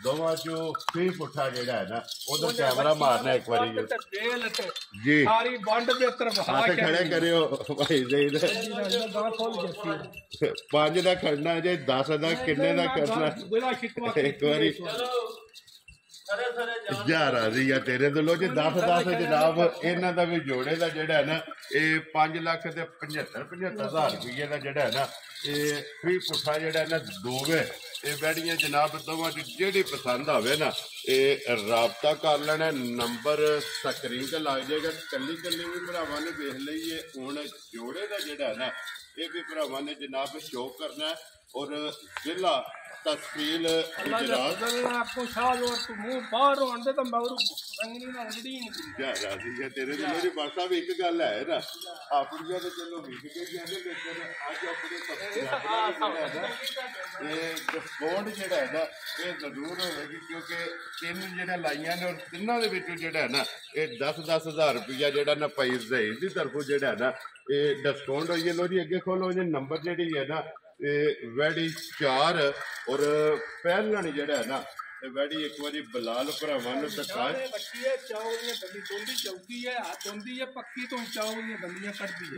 ਦੋਵਾਂ ਚੋਂ ਫੀ ਪੁੱਠਾ ਜਿਹੜਾ ਹੈ ਨਾ ਉਹਦਾ ਕੈਮਰਾ ਮਾਰਨਾ ਇੱਕ ਵਾਰੀ ਜੀ ਸਾਰੀ ਵੰਡ ਦੇ ਤਰਫਾ ਖੜੇ ਕਰਿਓ ਭਾਈ ਜ਼ਹੀਰ 5 ਦਾ ਖੜਨਾ ਜੇ 10 ਦਾ ਕਿੰਨੇ ਦਾ ਕਰਨਾ ਇੱਕ ਵਾਰੀ ਜਾ ਰਾਜ਼ੀ ਆ ਤੇਰੇ ਤੋਂ ਲੋ ਜੀ 10 ਜਨਾਬ ਇਹਨਾਂ ਦਾ ਵੀ ਜੋੜੇ ਦਾ ਜਿਹੜਾ ਹੈ ਨਾ ਇਹ 5 ਲੱਖ ਤੇ 75,000 ਰੁਪਏ ਦਾ ਜਿਹੜਾ ਹੈ ਨਾ ਇਹ ਫੀ ਪੁੱਠਾ ਜਿਹੜਾ ਹੈ ਨਾ ਦੋਵੇਂ ਇਹ ਬੈੜੀਆਂ ਜਨਾਬ ਦੋਵਾਂ ਚ ਜਿਹੜੀ ਪਸੰਦ ਆਵੇ ਨਾ ਇਹ ਰਾਬਤਾ ਕਰ ਲੈਣਾ ਨੰਬਰ ਸਕਰੀਨ ਤੇ ਲੱਗ ਜਾਏਗਾ ਕੱਲੀ ਵੀ ਭਰਾਵਾਂ ਨੇ ਵੇਖ ਲਈਏ ਹੁਣ ਜੋੜੇ ਦਾ ਜਿਹੜਾ ਹੈ ਨਾ ਇਹ ਵੀ ਭਰਾਵਾਂ ਨੇ ਜਨਾਬ ਸ਼ੋਅ ਕਰਨਾ ਹੈ ਔਰ ਜ਼ਿਲ੍ਹਾ तहसील आपको साल और तू मुंह बाहर आंदे तो मगरू रंगनी ना उड़दी जा राजी है तेरे तो मेरी बात साहब एक गल है ना आपड़ियां तो चलो विक के जाने लेकिन आज अपने ये डिस्काउंट जेड़ा है ना ये जरूर होगी क्योंकि तीन जेड़ा लाइयां ने और तिन्हां दे विचों जेड़ा है ना ये 10,000 रुपया जेड़ा ना भाई ज़हीर दी तरफों जेड़ा है ना ये डिस्काउंट होई है लो जी अगे खोलो जी नंबर जेड़ी है ना वैडी 4 और पहलन जेड़ा है ना वैडी एक बारी बलाल भरावां नूं दिखा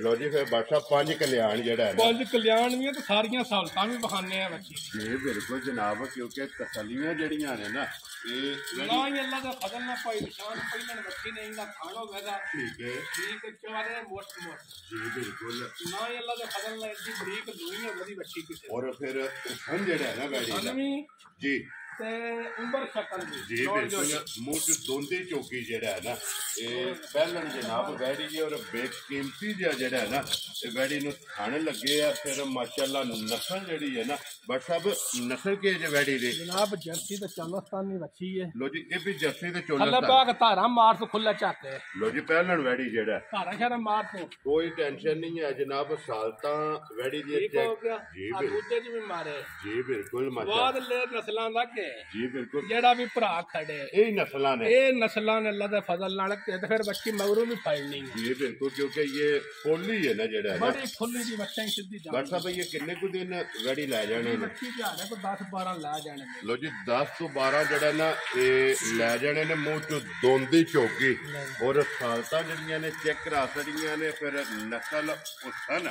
लो जी फिर बादशाह 5 कल्याण जेड़ा है 5 कल्याण भी तो सारियां सहूलतां भी बखाने हैं बच्ची जी बिल्कुल जनाब क्योंकि तसल्लियां जड़ियां ने ना ये ना ही अल्लाह दा फजल ना पाई निशान पहलन बच्ची नहीं ना खानो वेदा ठीक है चारे मोट जी बिल्कुल ना ही अल्लाह दा फजल ना इतनी बरीक लुई है बड़ी बच्ची किसे और फिर उठन जेड़ा है ना वैडी जी ते उम्र शकल जी बिल्कुल मुंह च दोंदी चौकी जेड़ा है ना ये पहलन जनाब वैडी जी और बेकीमती जेड़ा है ना ये वैडी नूं खाने लगे आ फिर माशाल्लाह नस्ल जेड़ी है ना बट सब नस्ल के जे वैडी दी जनाब जर्सी ते चोलस्तानी बच्ची है लो जी ये भी जर्सी ते अल्लाह चोलस्तान पाक तारा मार तो खुला चक है लो जी पहलन वैडी जेड़ा तारा शारा मार तो कोई टेंशन नहीं है जनाब सालता वैडी दी ठीक हो गया जी दूजे च भी मारे जी बिल्कुल बाद ले नस्लां लगे जी बिल्कुल जेड़ा भी भरा खड़े यही नस्लां ने ये नस्लां ने अल्लाह दे फजल नाल ते फिर बच्ची मगरू भी फड़नी है जी बिल्कुल क्योंकि ये खोली है ना जेड़ा है ना बड़ी खुली दी बच्चा सीधी जा बट साहब ये किन्ने को दिन वैडी ले जाने ने बच्ची ध्यान को 10-12 ला जाने लो जी 10 तो 12 जेड़ा ना ये ले जाने ने मुंह चो दोंदी चौकी और सालता जड़ियां ने चेक करा छड़ियां ने फिर नस्ल उसन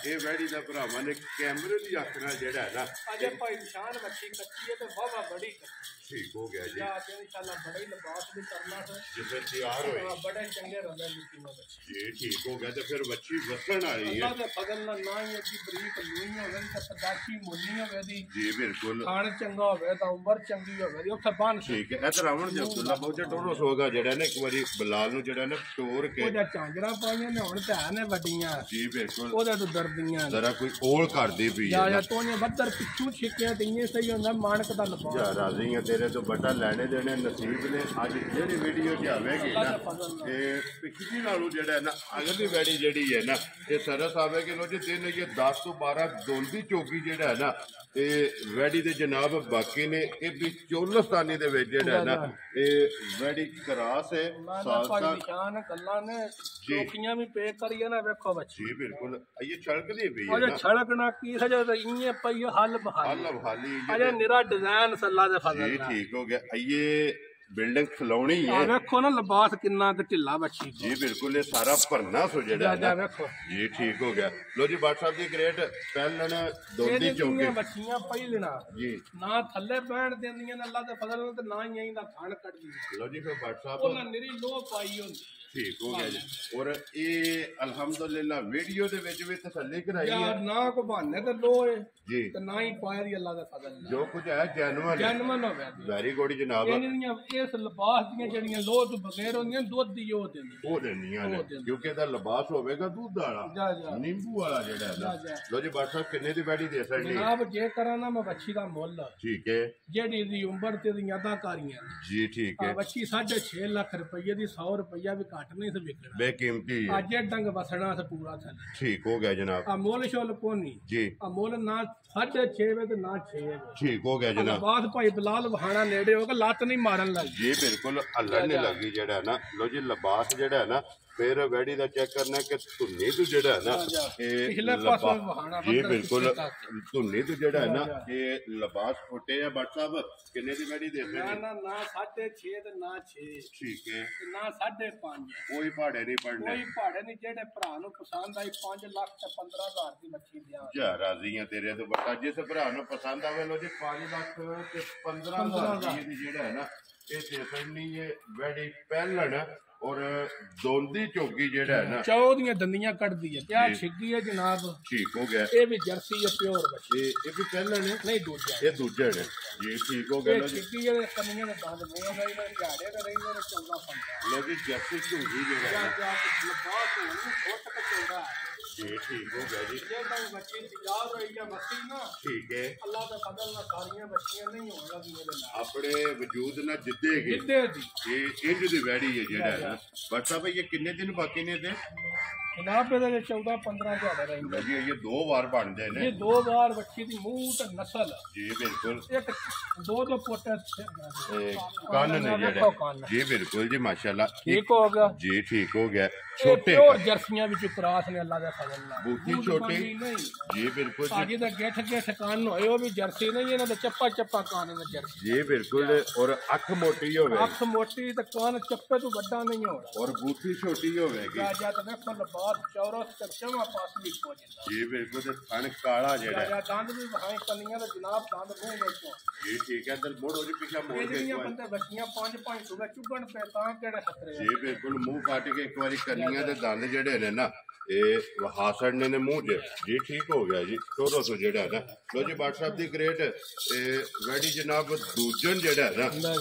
ये वैडी दा भरावां ने कैमरे दी अख नाल जेड़ा है ना अजे भाई निशान बच्ची कच्ची है तो वावा बड़ी ठीक हो गया जी इंशाल्लाह बड़ा ही लिबास भी करना है जिसे तैयार होए बड़े चंगे रहंदे मिट्टी में बच्ची जी ठीक हो गया तो फिर बच्ची वसन आ रही है अल्लाह दे फजल नाल ना ही अजी बरीक लुई होवे ते पदाची मोनी होवे दी जी बिल्कुल खान चंगा होवे ता उम्र चंगी होवे दी उथे बान ठीक है इधर आवन दे अब्दुल्ला बहुत टोरो सोगा जेड़ा ने एक बारी बिलाल नु जेड़ा ने टोर के ओदा चांजरा पाईयां ने हुन ते ने वड्डियां जी बिल्कुल ओदा तो दर्दियां जरा कोई ओल कर दी पई या तो ने बदर पिछू छिकिया ते इये सही होंदा मानक दा लबा या राजी है तेरे तो बटा लेने देने नसीब ने आज जेडी वीडियो च आवेगी ना ते पिछली नालों जेड़ा है ना अगली वैडी जेडी है ना ये सरस आवेगी लो जी दिन ये 10 तो 12 दोंदी चौकी जेड़ा है ना ते वैडी दे जनाब बाकी ने ये भी चोलस्तानी दे विच जेड़ा है ना ये वैडी क्रास है सालसा निशान गल्ला ने चौकियां भी पे करिए ना देखो बच्ची जी बिल्कुल ये छड़कदी भी है अरे ना छड़कना की सजा तो इये पई हल बहाली हल बहाली अरे निरा डिजाइन सल्ला दे फजल जी ठीक हो गया ये बिल्डिंग खिलौनी है देखो ना लिबास किन्ना ते ढिला बच्ची जी बिल्कुल ये सारा भरना सो जेड़ा है ना देखो जी ठीक हो गया लो जी बाट साहब जी ग्रेट पहलन दोंदी चौकी बच्चियां पहिलना जी ना थल्ले बैठ देंदियां अल्लाह दे फजल नाल ते ना ही इंदा खान कटदी लो जी फिर बाट साहब ओना निरी लो पाई होंदी ठीक हो गया जी और ये अल्हम्दुलिल्लाह वीडियो दे विच भी तसल्ली कराई है यार ना को बहाने ते लो है जी ते ना ही पाया दी अल्लाह दे फजल नाल जो कुछ है जेन्युइन जन्मन होवे वेरी गुड जनाब इन्दियां इस लिबास दियां जड़ियां लो तो बगैर होंदियां दुध दी ओ देंदी हो देनियां ने क्योंकि दा लिबास होवेगा दूध वाला नींबू वाला जेड़ा है ना लो जी बाट साहब किन्ने दी बैठी दे सकदी जनाब जे करा ना मैं बच्ची दा मुੱਲ ठीक है जेडी दी उम्र ते दी अदाकारियां जी ठीक है बच्ची 6.5 लाख रुपये दी 100 रुपया भी घट नहीं से बिकना बेकीमती है आज डंग बसना से पूरा थले ठीक हो गया जनाब अमोल शोल कोनी जी अमोल ना 6.5 वे ते ना 6 वे ठीक हो गया जनाब बात भाई बिलाल वहाना नेड़े होगा लत नहीं मारन लगी जी बिल्कुल अल्लाह ने लगी जेड़ा है ना लो जी लिबास जेड़ा है ना फिर वैडी का चेक करना कि धुन्नी तो जेड़ा है ना जी बिल्कुल धुन्नी तो जेड़ा है ना ये लिबास फुटे है बट साहब किन्ने दी वैडी दे ना ना ना 6.5 ते ना 6 ठीक है ना 5.5 कोई भाड़े नहीं पड़ने कोई भाड़े नहीं जेड़े भरा नु पसंद आई 5 लाख ते 15,000 दी मच्छी दिया जा राजी है तेरे तो बता जिस भरा नु पसंद आवे लो जी 5 लाख ते 15,000 दी जेड़ा है ना ਇਹ ਦੇਖਣੀ ਹੈ ਵੈੜੀ ਪਹਿਲਣ ਔਰ ਦੋਂਦੀ ਝੋਗੀ ਜਿਹੜਾ ਹੈ ਨਾ ਚੌ ਦੀਆਂ ਦੰਦੀਆਂ ਕੱਢਦੀ ਹੈ ਤੇ ਆ ਛਿੱਗੀ ਹੈ ਜਨਾਬ ਠੀਕ ਹੋ ਗਿਆ ਇਹ ਵੀ ਜਰਸੀ ਹੈ ਪਿਓਰ ਬੱਚੀ ਇਹ ਵੀ ਪਹਿਲਣ ਹੈ ਨਹੀਂ ਦੂਜਾ ਇਹ ਦੂਜੇ ਨੇ ਜੀ ਠੀਕ ਹੋ ਗਿਆ ਇਹ ਲੋ ਜੀ ਛਿੱਗੀ ਹੈ ਕੰਨੀਆਂ ਦੇ ਦੰਦ ਮੂੰਹ ਦਾ ਇਹਨਾਂ ਝਾੜੇ ਤੇ ਰਹਿੰਦੇ ਨੇ 14 15 ਲੋ ਜੀ ਜਰਸੀ ਝੋਗੀ ਜਿਹੜਾ ਹੈ ਜਾ ਲਬਾਸ ਹੋਣ ਫੁੱਟ ਕੇ ਚੌੜਾ ਜੀ ਠੀਕ ਹੋ ਗਿਆ ਜੀ ਜੇ ਤਾਂ ਬੱਚੀ ਤਿਆਰ ਹੋਈ ਜਾਂ ਮੱਸੀ ਨਾ ਠੀਕ ਹੈ ਅੱਲਾ ਦੇ ਫਜ਼ਲ ਨਾਲ ਸਾਰੀਆਂ ਬੱਚੀਆਂ ਨਹੀਂ ਹੋਣ ਲੱਗੀਆਂ ਇਹਦੇ ਨਾਲ ਆਪਣੇ ਵਜੂਦ ਨਾਲ ਜਿੱਦੇਗੇ ਜਿੱਦੇ ਦੀ ਇਹ ਇੰਜ ਦੀ ਵੈੜੀ ਹੈ ਜਿਹੜਾ ਹੈ ਨਾ ਬਸ ਸਾਹਿਬ ਇਹ ਕਿੰਨੇ ਦਿਨ ਬਾਕੀ ਨੇ ਤੇ ਜਨਾਬ ਇਹਦੇ 14 15 ਝਾੜੇ ਰਹਿੰਦੇ ਜੀ ਇਹ 2 ਵਾਰ ਬਣਦੇ ਨੇ ਇਹ 2 ਵਾਰ ਬੱਚੀ ਦੀ ਮੂੰਹ ਤੇ ਨਸਲ ਜੀ ਬਿਲਕੁਲ ਇੱਕ ਦੋ ਪੋਟੇ ਕੰਨ ਨੇ ਜਿਹੜੇ ਜੀ ਬਿਲਕੁਲ ਜੀ ਮਾਸ਼ਾਅੱਲਾ ਠੀਕ ਹੋ ਗਿਆ ਜੀ ਠੀਕ ਹੋ ਗਿਆ ਛੋਟੇ ਛੋਟੇ ਜਰਸੀਆਂ ਵਿੱਚ ਕਰਾਸ ਨੇ ਅੱਲਾ ਦੇ ਫਜ਼ਲ ਨਾਲ ਬੂਟੀ ਛੋਟੀ ਜੀ ਬਿਲਕੁਲ ਜੀ ਆਗੇ ਦਾ ਗੇਠ ਕੰਨ ਹੋਏ ਉਹ ਵੀ ਜਰਸੀ ਨਹੀਂ ਇਹਨਾਂ ਦੇ ਚੱਪਾ ਕੰਨ ਨੇ ਜਰਸੀ ਜੀ ਬਿਲਕੁਲ ਔਰ ਅੱਖ ਮੋਟੀ ਹੋਵੇ ਅੱਖ ਮੋਟੀ ਤੇ ਕੰਨ ਚੱਪੇ ਤੋਂ ਵੱਡਾ ਨਹੀਂ ਹੋਣਾ ਔਰ ਬੂਟੀ ਛੋਟੀ ਹੋਵੇਗੀ ਜਾਂ ਤਾਂ ਵੇਖੋ ਲਬਾਸ ਚੌਰਸ ਤੇ ਚਮਾ ਪਾਸ ਵੀ ਹੋ ਜਾਂਦਾ ਜੀ ਬਿਲਕੁਲ ਤੇ ਥਣ ਕਾਲਾ ਜਿਹੜਾ ਜਾਂ ਦੰਦ ਵੀ ਵਹਾਈ ਕੰਨੀਆਂ ਦੇ ਜਨਾਬ ਦੰਦ ਮੂੰਹ ਵਿੱਚੋਂ ਜੀ ਠੀਕ ਹੈ ਅੰਦਰ ਮੋੜੋ ਜੀ ਪਿੱਛਾ ਮੋੜ ਇਹ ਕੇ ਜਿਹੜੀਆਂ ਬੰਦੇ ਬੱਚੀਆਂ 5 ਸੂਬੇ ਚੁੱਗਣ ਪੈ ਤਾਂ ਕਿਹੜੇ ਖਤਰੇ ਜੀ ਬਿਲਕੁਲ ਮੂੰਹ ਕੱਟ ਕੇ ਇੱਕ ਵਾਰੀ ਕੰਨੀਆਂ ਦੇ ਦੰਦ ਜਿਹੜੇ ਨੇ ਨਾ ਇਹ ਵਹਾ ਸੜਨੇ ਨੇ ਮੂੰਹ 'ਚ ਜੀ ਠੀਕ ਹੋ ਗਿਆ ਜੀ 1400 ਜਿਹੜਾ ਨਾ ਲੋ ਜੀ WhatsApp ਦੀ ਗ੍ਰੇਡ ਇਹ ਵੈਡੀ ਜਨਾਬ ਦੂਜਨ ਜਿਹੜਾ ਨਾ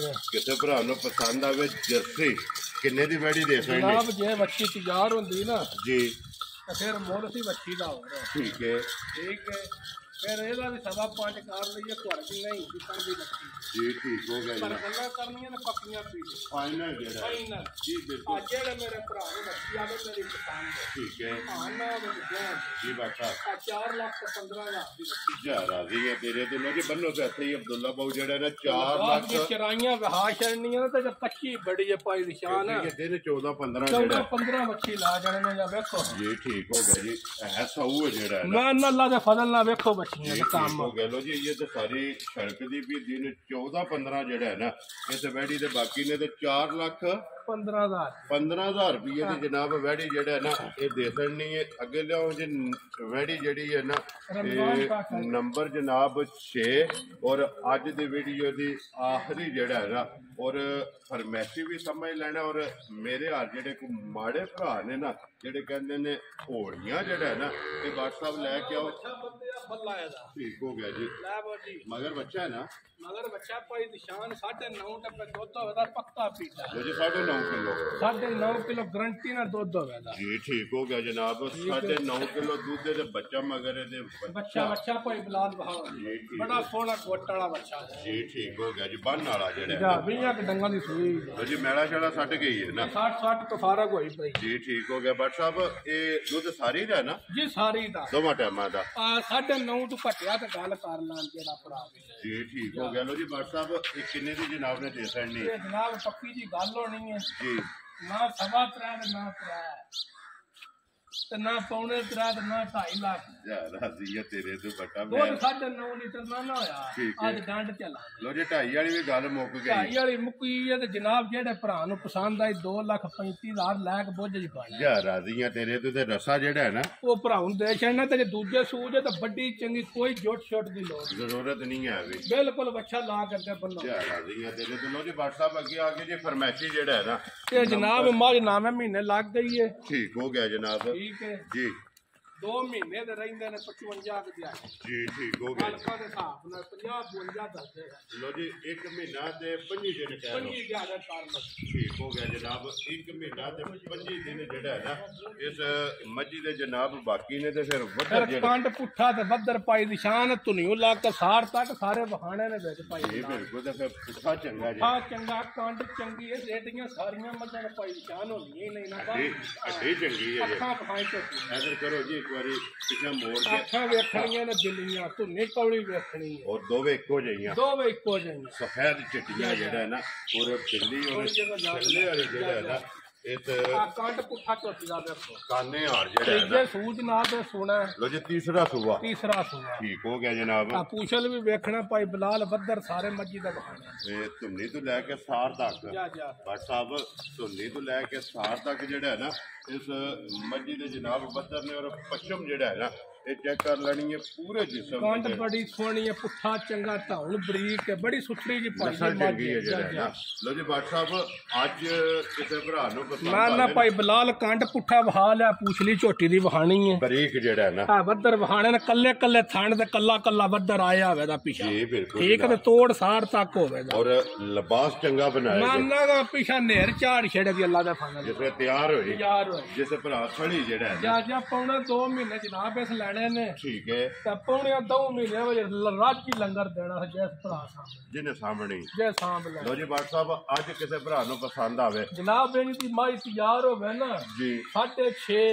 ਕਿਸੇ ਭਰਾ ਨੂੰ ਪਸੰਦ ਆਵੇ ਜਰਸੀ ਕਿੰਨੇ ਦੀ ਵੈਡੀ ਦੇ ਸਕਦੇ ਜਨਾਬ ਜੇ ਬੱਚੀ ਤਿਆਰ ਹੁੰਦੀ ਨਾ ਜੀ ਤਾਂ ਫਿਰ ਮੁੱਲ ਸੀ ਬੱਚੀ ਦਾ ਹੋ ਰਿਹਾ ਠੀਕ ਹੈ ਫਿਰ ਇਹਦਾ ਵੀ 5.5 ਕਰ ਲਈਏ ਘਰ ਦੀ ਨਹੀਂ ਜਿੱਤਾਂ ਦੀ ਬੱਚੀ ਜੀ ਠੀਕ ਹੋ ਗਿਆ ਪਰ ਜੀ ਗੱਲਾਂ ਕਰਨੀਆਂ ਨੇ ਪੱਕੀਆਂ ਪੀ ਫਾਈਨਲ ਜਿਹੜਾ ਹੈ। ਫਾਈਨਲ ਜੀ ਬਿਲਕੁਲ ਅੱਜ ਜਿਹੜੇ ਮੇਰੇ ਭਰਾ ਨੂੰ ਬੱਚੀ ਆਵੇ ਮੇਰੀ ਪਸੰਦ ਹੈ ਠੀਕ ਹੈ ਹਾਂ ਨਾ ਜੀ WhatsApp ਆ 4 ਲੱਖ ਤੇ 15,000 ਦੀ ਬੱਚੀ ਜਾ ਰਾਜ਼ੀ ਹੈ ਤੇਰੇ ਤੋਂ ਲੋ ਜੀ ਬੰਨੋ ਤੇ ਇੱਥੇ ਹੀ ਅਬਦੁੱਲਾ ਬਾਊ ਜਿਹੜਾ ਨਾ 4 ਲੱਖ ਚਰਾਈਆਂ ਵਿਹਾ ਛੜਨੀਆਂ ਤੇ 25 ਬੜੀ ਹੈ ਪਾਈ ਨਿਸ਼ਾਨ ਹੈ ਦਿਨ 14 15 14 ਜਿਹੜਾ 15 ਮੱਛੀ ਲਾ ਜਾਣੇ ਨੇ ਜਾਂ ਵੇਖੋ ਜੀ ਠੀਕ ਹੋ ਗਿਆ ਜੀ ਇਹ ਸਹੂ ਹੈ ਜਿਹੜਾ ਮੈਂ ਅੱਲਾ ਦੇ ਫਜ਼ਲ ਨਾਲ ਵੇਖੋ ਬੱਚੀਆਂ जी ਦਾ ਕੰਮ हो गया लो जी ये तो सारी सड़क दी भी दिन 14-15 जेड़ा है ना इस वैडी दे बाकी ने तो 4 लाख 15,000 15,000 रुपये की जनाब वैडी जेड़ा है ना ये दे सकनी है अगे लियाओ जी वैडी जेड़ी है ना ये नंबर जनाब 6 और अज दी वीडियो दी आखिरी जेड़ा है ना और फरमैशी भी समझ लेना और मेरे हाल जेड़े को माड़े भरा ने ना जेड़े कहंदे ने घोड़ियां जेड़ा है ना ये WhatsApp लेके आओ ठीक हो गया जी मगर बच्चा है ना मगर बच्चा पाई निशान 9.5 टप्पे दुध होवेगा पक्का पीता लो जी 9.5 किलो 9.5 किलो गारंटी ना दुध होवेगा जी ठीक हो गया जनाब 9.5 किलो दूध दे बच्चा मगर दे बच्चा कोई बिलाल बहाव बड़ा सोना गोट वाला बच्चा जी ठीक हो गया जी बन वाला जेड़ा जा 20 डंगा दी सूई लो जी मेला छड़ा सट गई है ना 60 तो फारग होई पई जी ठीक हो गया बट साहब ये दूध सारी दा ना जी सारी दा दोवां टाइमां दा 9.5 तो घटिया ते गल कर लान जेड़ा भरा जी ठीक हो गया लो जी बट साहब ये किन्ने दी जनाब ने दे सकनी ये जनाब पक्की जी गल होनी है जी ना 3.5 ना 3 ਤੇ ਨਾ ਪੌਣੇ 3 ਤੇ ਨਾ 2.5 ਲੱਖ ਜਾ ਰਾਜ਼ੀ ਹੈ ਤੇਰੇ ਤੋਂ ਬਟਾ ਦੋ 9.5 ਲੀਟਰ ਨਾ ਹੋਇਆ ਅੱਜ ਡੰਡ ਚੱਲਾ ਲੋ ਜੀ 2.5 ਵਾਲੀ ਵੀ ਗੱਲ ਮੁੱਕ ਗਈ 2.5 ਵਾਲੀ ਮੁੱਕੀ ਹੈ ਤੇ ਜਨਾਬ ਜਿਹੜੇ ਭਰਾ ਨੂੰ ਪਸੰਦ ਆਈ 2,35,000 ਲੈ ਕੇ ਬੁੱਝ ਜੀ ਪਾਣਾ ਜਾ ਰਾਜ਼ੀ ਹੈ ਤੇਰੇ ਤੋਂ ਤੇ ਰਸਾ ਜਿਹੜਾ ਹੈ ਨਾ ਉਹ ਭਰਾ ਨੂੰ ਦੇ ਛੱਡਣਾ ਤੇ ਜੇ ਦੂਜੇ ਸੂਜ ਹੈ ਤਾਂ ਵੱਡੀ ਚੰਗੀ ਕੋਈ ਜੁੱਟ ਛੁੱਟ ਦੀ ਲੋੜ ਜ਼ਰੂਰਤ ਨਹੀਂ ਹੈ ਵੀ ਬਿਲਕੁਲ ਬੱਚਾ ਲਾ ਕਰਕੇ ਬੰਨੋ ਜਾ ਰਾਜ਼ੀ ਹੈ ਤੇਰੇ ਤੋਂ ਲੋ ਜੀ WhatsApp ਅੱਗੇ ਆ ਕੇ ਜੇ ਫਰਮੈਸ਼ੀ ਜਿਹੜਾ ਹੈ ਨਾ ਇਹ ਜਨਾਬ ਮੱਝ ਨਾਵੇਂ ਮਹੀਨੇ ਲੱਗ ਗਈ ਹੈ ਠੀਕ ਹੋ ਗਿਆ ਜਨਾਬ ਠੀਕ ਹੈ ਜੀ 2 ਮਹੀਨੇ ਦੇ ਰਹਿੰਦੇ ਨੇ 55 ਕੇ ਦਿਹਾੜੀ ਜੀ ਠੀਕ ਹੋ ਗਿਆ ਹਲਕਾ ਦੇ ਹਿਸਾਬ ਨਾਲ 50 52 ਦੱਸਦੇ ਆ ਲੋ ਜੀ 1 ਮਹੀਨਾ ਤੇ 25 ਦਿਨ ਕਹਿ ਲਓ 25 ਦਿਹਾੜਾ ਕਰ ਠੀਕ ਹੋ ਗਿਆ ਜਨਾਬ 1 ਮਹੀਨਾ ਤੇ 25 ਦਿਨ ਜਿਹੜਾ ਹੈ ਨਾ ਇਸ ਮੱਝੀ ਦੇ ਜਨਾਬ ਬਾਕੀ ਨੇ ਤੇ ਫਿਰ ਵੱਧਰ ਫਿਰ ਕੰਡ ਪੁੱਠਾ ਤੇ ਵੱਧਰ ਪਾਈ ਨਿਸ਼ਾਨ ਧੁਨੀਓ ਲਾ ਕੇ ਸਾਰ ਤੱਕ ਸਾਰੇ ਵਹਾਣੇ ਨੇ ਵਿੱਚ ਪਾਈ ਇਹ ਬਿਲਕੁਲ ਤੇ ਫਿਰ ਪੁੱਠਾ ਚੰਗਾ ਜੀ ਆ ਚੰਗਾ ਕੰਡ ਚੰਗੀ ਹੈ ਰੇਟੀਆਂ ਸਾਰੀਆਂ ਮੱਝਾਂ ਨੇ ਪਾਈ ਨਿਸ਼ਾਨ ਹੁੰਦੀਆਂ ਹੀ ਨਹੀਂ ਨਾ ਅੱਡੀ ਚੰਗੀ ਹੈ ਜੀ ਅੱਖਾਂ ਪਖਾਈ ਝੋਟੀ ਐਦਰ ਕਰੋ ਜੀ ਇੱਕ ਵਾਰੀ ਪਿਛਾ ਮੋੜ ਕੇ ਅੱਖਾਂ ਵੇਖਣੀਆਂ ਨੇ ਦਿੱਲੀਆਂ ਧੁਨੀ ਕੌਲੀ ਵੇਖਣੀ ਹੈ ਔਰ ਦੋਵੇਂ ਇੱਕੋ ਜਿਹੀਆਂ ਦੋਵੇਂ ਇੱਕੋ ਜਿਹੀਆਂ ਸਫੈਦ ਚਿੱਟੀਆਂ ਜਿਹੜਾ ਹੈ ਨਾ ਔਰ ਦਿੱਲੀ ਔਰ ਛੱਲੇ ਵਾਲੀ ਜਿਹੜਾ ਹੈ ਨਾ ਇਸ ਆ ਕੰਡ ਪੁੱਠਾ ਝੋਟੀ ਦਾ ਵੇਖੋ ਕਾਨੇ ਹਾਰ ਜਿਹੜਾ ਹੈ ਨਾ ਤੀਜੇ ਸੂਜ ਨਾਲ ਤੇ ਸੋਣਾ ਲੋ ਜੀ ਤੀਸਰਾ ਸੂਆ ਤੀਸਰਾ ਸੂਆ ਠੀਕ ਹੋ ਗਿਆ ਜਨਾਬ ਆ ਪੂਛਲ ਵੀ ਵੇਖਣਾ ਭਾਈ ਬਲਾਲ ਬੱਦਰ ਸਾਰੇ ਮੱਜੀ ਦਾ ਬਹਾਨਾ ਤੇ ਧੁੰਨੀ ਤੋਂ ਲੈ ਕੇ ਸਾਰ ਤੱਕ ਜਾ ਜਾ ਬਟ ਸਾਹਿਬ ਧੁੰਨੀ ਤੋਂ ਲੈ ਕੇ ਸਾਰ ਤੱਕ ਜਿਹੜਾ ਹੈ ਨਾ ਇਸ ਮੱਝੀ ਦੇ ਜਨਾਬ ਬੱਦਰ ਨੇ ਔਰ ਪੱਛਮ ਜਿਹੜਾ ਹੈ ਨਾ ਇਹ ਚੈੱਕ ਕਰ ਲੈਣੀ ਹੈ ਪੂਰੇ ਜਿਸਮ ਕੰਡ ਬੜੀ ਸੋਹਣੀ ਹੈ, ਪੁੱਠਾ ਚੰਗਾ ਧੌਣ ਬਰੀਕ ਹੈ, ਬੜੀ ਸੁਥਰੀ ਜੀ ਭਾਈ ਨਸਲ ਚੰਗੀ ਹੈ ਜਿਹੜਾ ਨਾ। ਲੋ ਜੀ ਬਾਟ ਸਾਹਿਬ ਅੱਜ ਕਿਸੇ ਭਰਾ ਨੂੰ ਪਸੰਦ ਨਾ ਭਾਈ ਬਲਾਲ ਕੰਡ ਪੁੱਠਾ ਵਹਾ ਲਿਆ, ਪੁੱਛਲੀ ਝੋਟੀ ਦੀ ਵਹਾਣੀ ਹੈ ਬਰੀਕ ਜਿਹੜਾ ਨਾ ਆ ਵੱਦਰ ਵਹਾਣੇ ਨੇ ਕੱਲੇ ਕੱਲੇ ਥਣ ਤੇ ਕੱਲਾ ਕੱਲਾ ਵੱਦਰ ਆਇਆ ਹੋਵੇ ਦਾ ਪਿਛਾ ਜੀ ਬਿਲਕੁਲ ਠੀਕ ਤੇ ਤੋੜ ਸਾਰ ਤੱਕ ਹੋਵੇ ਦਾ ਔਰ ਲਿਬਾਸ ਚੰਗਾ ਬਣਾਇਆ ਮਾਨਾ ਦਾ ਪਿਛਾ ਨੇਰ ਝਾੜ ਛੇੜੇ ਦੀ ਅੱਲਾ ਦਾ ਫਜ਼ਲ ਜਿਸੇ ਤਿਆਰ ਹੋਈ ਯਾਰ ਹੋਏ ਜਿਸ ਭਰਾ ਥੜੀ ਜਿਹੜਾ ਹੈ ਜਾ ਜਾ ਪੌਣਾ 2 ਮਹੀਨੇ ਜਨਾਬ ਇਸ ਲੈਣੇ ਨੇ ਠੀਕ ਹੈ ਤਾਂ ਪੌਣੇ 2 ਮਹੀਨੇ ਵਜੇ ਰਾਜੀ ਲੰਗਰ ਦੇਣਾ ਜਿਸ ਭਰਾ ਸਾਹਮਣੇ ਜਿਹਨੇ ਸਾਹਮਣੇ ਜੇ ਸਾਂਭ ਲੈ ਲੋ ਜੀ ਬਾਟ ਸਾਹਿਬ ਅੱਜ ਕਿਸੇ ਭਰਾ ਨੂੰ ਪਸੰਦ ਆਵੇ ਜਨਾਬ ਇਹਦੀ ਦੀ ਮਾਈ ਤਿਆਰ ਹੋਵੇ ਨਾ ਜੀ 6.5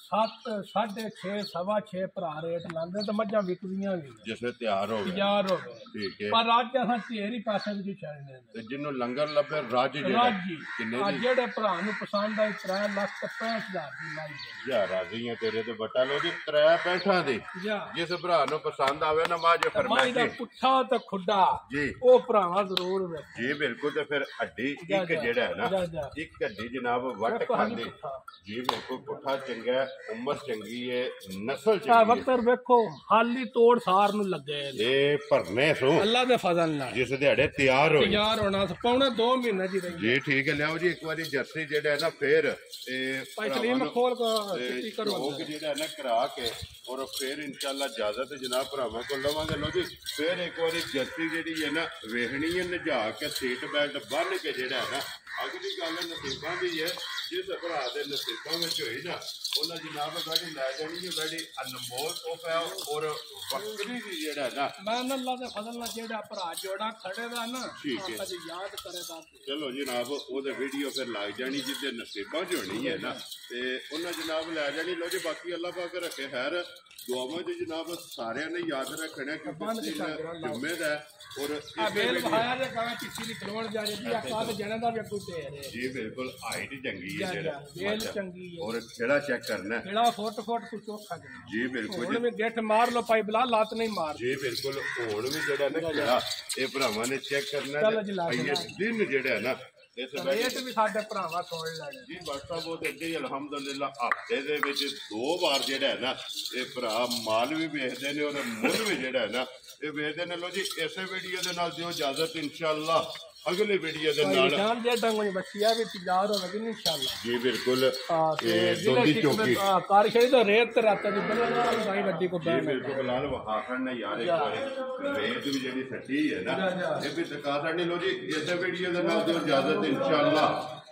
7 6.5 6.5 ਭਰਾ ਰੇਟ ਲਾਂਦੇ ਤੇ ਮੱਝਾਂ ਵਿਕਦੀਆਂ ਵੀ ਜਿਸੇ ਤਿਆਰ ਹੋਵੇ ਤਿਆਰ ਹੋਵੇ ਠੀਕ ਹੈ ਪਰ ਅੱਜ ਅਸਾਂ ਢੇਰੀ ਪਾਸੇ ਵਿੱਚ ਛੱਡਨੇ ਨੇ ਤੇ ਜਿਹਨੂੰ ਲੰਗਰ ਲੱਭੇ ਰੱਜ ਜਿਹੜਾ ਰਾਜੀ ਕਿੰਨੇ ਆ ਦੀ ਜਿਹੜੇ ਭਰਾ ਨੂੰ ਪਸੰਦ ਆਈ 3,65,000 ਦੀ ਲਾਈ ਦੇ ਯਾ ਰਾਜ਼ੀ ਹੈ ਤੇਰੇ ਤੇ ਬਟਾ ਲੋ ਜੀ 63 ਦੀ ਜਾ ਜਿਸ ਭਰਾ ਨੂੰ ਪਸੰਦ ਆਵੇ ਨਾ ਮਾਂ ਜੋ ਮਾਈ ਦਾ ਫਰਮਾਇਸ਼ ਪੁੱਠਾ ਤੇ ਖੁੱਡਾ ਜੀ ਉਹ ਭਰਾਵਾ ਜ਼ਰੂਰ ਵੇਖ ਜੀ ਬਿਲਕੁਲ ਤੇ ਫਿਰ ਹੱਡੀ ਜਾ, ਇੱਕ ਜਾ, ਜਿਹੜਾ ਹੈ ਨਾ ਜਾ। ਇੱਕ ਹੱਡੀ ਜਨਾਬ ਵੱਟ ਵੇਖੋ ਹਾਂਜੀ ਖਾਂਦੀ ਪੁੱਠਾ। ਜੀ ਬਿਲਕੁਲ ਪੁੱਠਾ ਚੰਗਾ ਹੈ, ਉਮਰ ਚੰਗੀ ਹੈ, ਨਸਲ ਆ ਚੰਗੀ ਹੈ। ਵਕਤਰ ਵੇਖੋ ਹਾਲੀ ਤੋੜ ਸਾਰ ਨੂੰ ਲੱਗੇ ਨੇ। ਇਹ ਭਰਨੇ ਸੋ ਅੱਲਾ ਦੇ ਫਜ਼ਲ ਨਾਲ ਜਿਸ ਦਿਹਾੜੇ ਤਿਆਰ ਹੋਈ ਤਿਆਰ ਹੋਣਾ ਸੀ ਪੌਣੇ 2 ਮਹੀਨੇ ਦੀ ਰਹੀ ਜੀ ਠੀਕ ਹੈ ਲਿਆਓ ਜੀ ਇੱਕ ਵਾਰੀ ਜਰਸੀ ਜਿਹੜਾ ਹੈ ਨਾ ਫੇਰ ਤੇ ਭਾਈ ਸਲੀਮ ਖੋਲ ਕੋ ਚਿੱਟੀ ਕਰੋ ਲੋਕ ਜਿਹੜਾ ਹੈ ਨਾ ਕਰਾ ਕੇ ਔਰ ਫੇਰ ਇਨਸ਼ਾਅੱਲਾ ਇਜਾਜ਼ਤ ਜਨਾਬ ਭਰਾਵਾਂ ਕੋਲ ਲਵਾਂਗੇ ਲੋ ਜੀ ਫੇਰ ਇੱਕ ਵਾਰੀ ਜਰਸੀ ਜਿਹੜੀ ਹੈ ਨਾ ਵੇਖਣੀ ਹੈ ਨਜਾ ਕੇ ਸੀਟ ਬੈਲਟ ਬੰਨ ਕੇ ਜਿਹੜਾ ਹੈ ਨਾ ਅਗਲੀ ਗੱਲ ਨਸੀਬਾਂ ਦੀ ਹੈ ਜਿਸ ਭਰਾ ਦੇ ਨਸੀਬਾਂ ਵਿੱਚ ਹੋਈ ਨਾ ਉਹਨਾਂ ਜਨਾਬ ਗਾੜੀ ਲੈ ਜਾਣੀ ਹੈ ਬੜੀ ਅਨਮੋਲ ਤੋਹਫਾ ਔਰ ਬੱਕਰੀ ਦੀ ਜਿਹੜਾ ਹੈ ਨਾ ਮੈਂ ਅੱਲਾ ਦੇ ਫਜ਼ਲ ਨਾਲ ਜਿਹੜਾ ਭਰਾ ਜੋੜਾ ਖੜੇ ਦਾ ਨਾ ਠੀਕ ਹੈ। ਆਪਾਂ ਜੀ ਯਾਦ ਕਰੇਗਾ ਚਲੋ ਜਨਾਬ ਉਹਦੇ ਵੀਡੀਓ ਫਿਰ ਲੱਗ ਜਾਣੀ ਜਿੱਦੇ ਨਸੀਬਾਂ 'ਚ ਹੋਣੀ ਹੈ ਨਾ ਤੇ ਉਹਨਾਂ ਜਨਾਬ ਲੈ ਜਾਣੀ ਲੋ ਜੀ ਬਾਕੀ ਅੱਲਾਹ ਪਾਕ ਰੱਖੇ ਖੈਰ ਦੁਆਵਾਂ 'ਚ ਜਨਾਬ ਸਾਰਿਆਂ ਨੇ ਯਾਦ ਰੱਖਣਾ ਕਿਉਂਕਿ ਜੁਮੇ ਦਾ ਔਰ ਆ ਵੇਲ ਭਾਇਆ ਜੇ ਕਹਾਂ ਕਿਸੇ ਦੀ ਖਲੋਣ ਜਾ ਜੀ ਆ ਕਾਦ ਜਣੇ ਦਾ ਵੀ ਅੱਗੂ ਤੇ ਹੈ ਜੀ ਬਿਲਕੁਲ ਹਾਈਟ ਚੰਗੀ ਹੈ ਜਿਹੜਾ ਵੇਲ ਚੰਗੀ ਹੈ ਔਰ ਕਿਹੜਾ ਚੈੱਕ ਕਰਨਾ ਹੈ? ਜਿਹੜਾ ਫੁੱਟ ਤੂੰ ਚੋਖਾ ਜਣਾ ਜੀ ਬਿਲਕੁਲ ਹੁਣ ਵੀ ਗਿੱਠ ਮਾਰ ਲੋ ਪਾਈ ਬਲਾ ਲਾਤ ਨਹੀਂ ਮਾਰ ਜੀ ਬਿਲਕੁਲ ਹੁਣ ਵੀ ਜਿਹੜਾ ਨਾ ਕਿਹੜਾ ਇਹ ਭਰਾਵਾਂ ਨੇ ਚੈੱਕ ਕਰਨਾ ਚਲੋ ਜੀ, ਲਾ ਇਹ ਦਿਨ ਜਿਹੜਾ ਹੈ ਨਾ ਇਸ ਰੇਟ ਵੀ ਸਾਡੇ ਭਰਾਵਾ ਸੁਣ ਲੈਣੇ ਜੀ WhatsApp ਉਹਦੇ ਅੱਗੇ ਹੀ ਅਲਹਮਦੁਲਿਲਾ ਹਫਤੇ ਦੇ ਵਿੱਚ 2 ਵਾਰ ਜਿਹੜਾ ਹੈ ਨਾ ਇਹ ਭਰਾ ਮਾਲ ਵੀ ਵੇਚਦੇ ਨੇ ਔਰ ਮੁੱਲ ਵੀ ਜਿਹੜਾ ਹੈ ਨਾ ਇਹ ਵੇਚਦੇ ਨੇ ਲੋ ਜੀ ਇਸੇ ਵੀਡੀਓ ਦੇ ਨਾਲ ਦਿਓ ਇਜਾਜ਼ਤ ਇਨਸ਼ਾਅੱਲਾ ਅਗਲੇ ਵੀਡੀਓ ਦੇ ਨਾਲ ਸ਼ਾਮ ਦੇ ਡੰਗੋਂ ਬੱਚੀਆਂ ਵੀ ਤਿਆਰ ਹੋਵੇਗੀ ਇਨਸ਼ਾਅੱਲਾ ਜੀ ਬਿਲकुल ਇਹ ਦੋਦੀ ਚੌਕੀ ਕਾਰ ਸ਼ਰੀ ਦਾ ਰੇਤ ਤੇ ਰਾਤ ਦੀ ਬਣਾ ਸਾਈ ਵੱਡੀ ਕੋ ਜੀ ਬਿਲਕੁਲ ਲਾਲ ਵਹਾਖਣ ਨੇ ਯਾਰ ਇੱਕ ਵਾਰੀ ਰੇਤ ਵੀ ਜਿਹੜੀ ਸੱਚੀ ਹੈ ਨਾ ਇਹ ਵੀ ਦਿਖਾ ਸਕਦੇ ਲੋ ਜੀ ਇਸੇ ਵੀਡੀਓ ਦੇ ਨਾਲ ਦਿਓ ਇਜਾਜ਼ਤ ਇਨਸ਼ਾਅੱਲਾ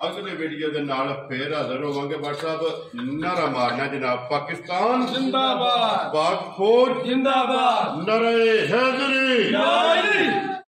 ਅਗਲੇ ਵੀਡੀਓ ਦੇ ਨਾਲ ਫੇਰ ਹਾਜ਼ਰ ਹੋਵਾਂਗੇ WhatsApp ਨਾਰਾ ਮਾਰਨਾ ਜਨਾਬ ਪਾਕਿਸਤਾਨ ਜ਼ਿੰਦਾਬਾਦ ਪਾਕ ਫੌਜ ਜ਼ਿੰਦਾਬਾਦ ਨਰੇ ਹੈਦਰੀ